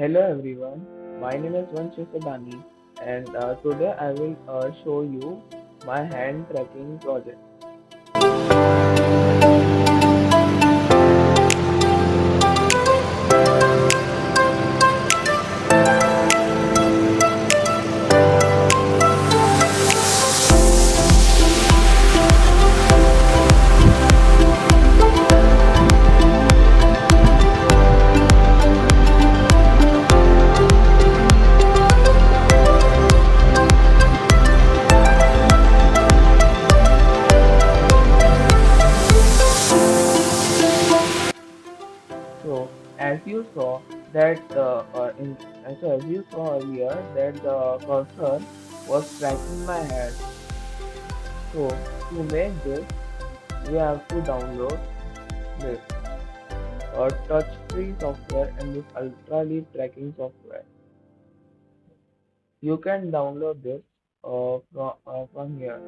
Hello everyone, my name is Vansh Jasodani and today I will show you my hand tracking project. So as you saw that as you saw earlier that the cursor was tracking my hand. So to make this we have to download this touch-free software and this Ultraleap tracking software. You can download this from here.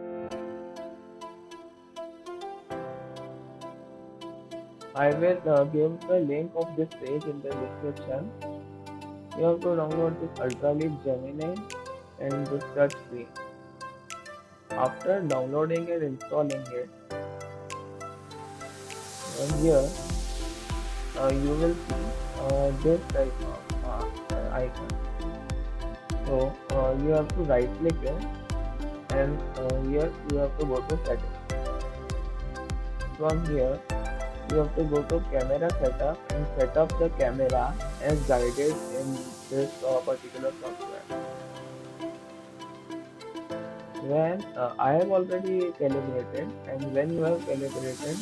I will give the link of this page in the description. You have to download this Ultraleap Gemini and this TouchFree. After downloading and installing it, here you will see this type of icon. So you have to right click it and here you have to go to settings. From here you have to go to camera setup and set up the camera as guided in this particular software. When I have already calibrated, and when you have calibrated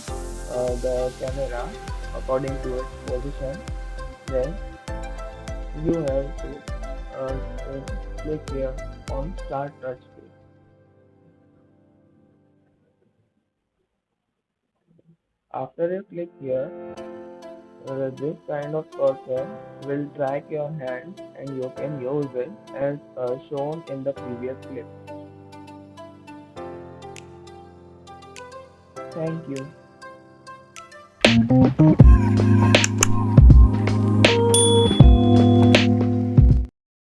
the camera according to its position, then you have to click here on start touch screen. After you click here, this kind of cursor will track your hand and you can use it as shown in the previous clip. Thank you.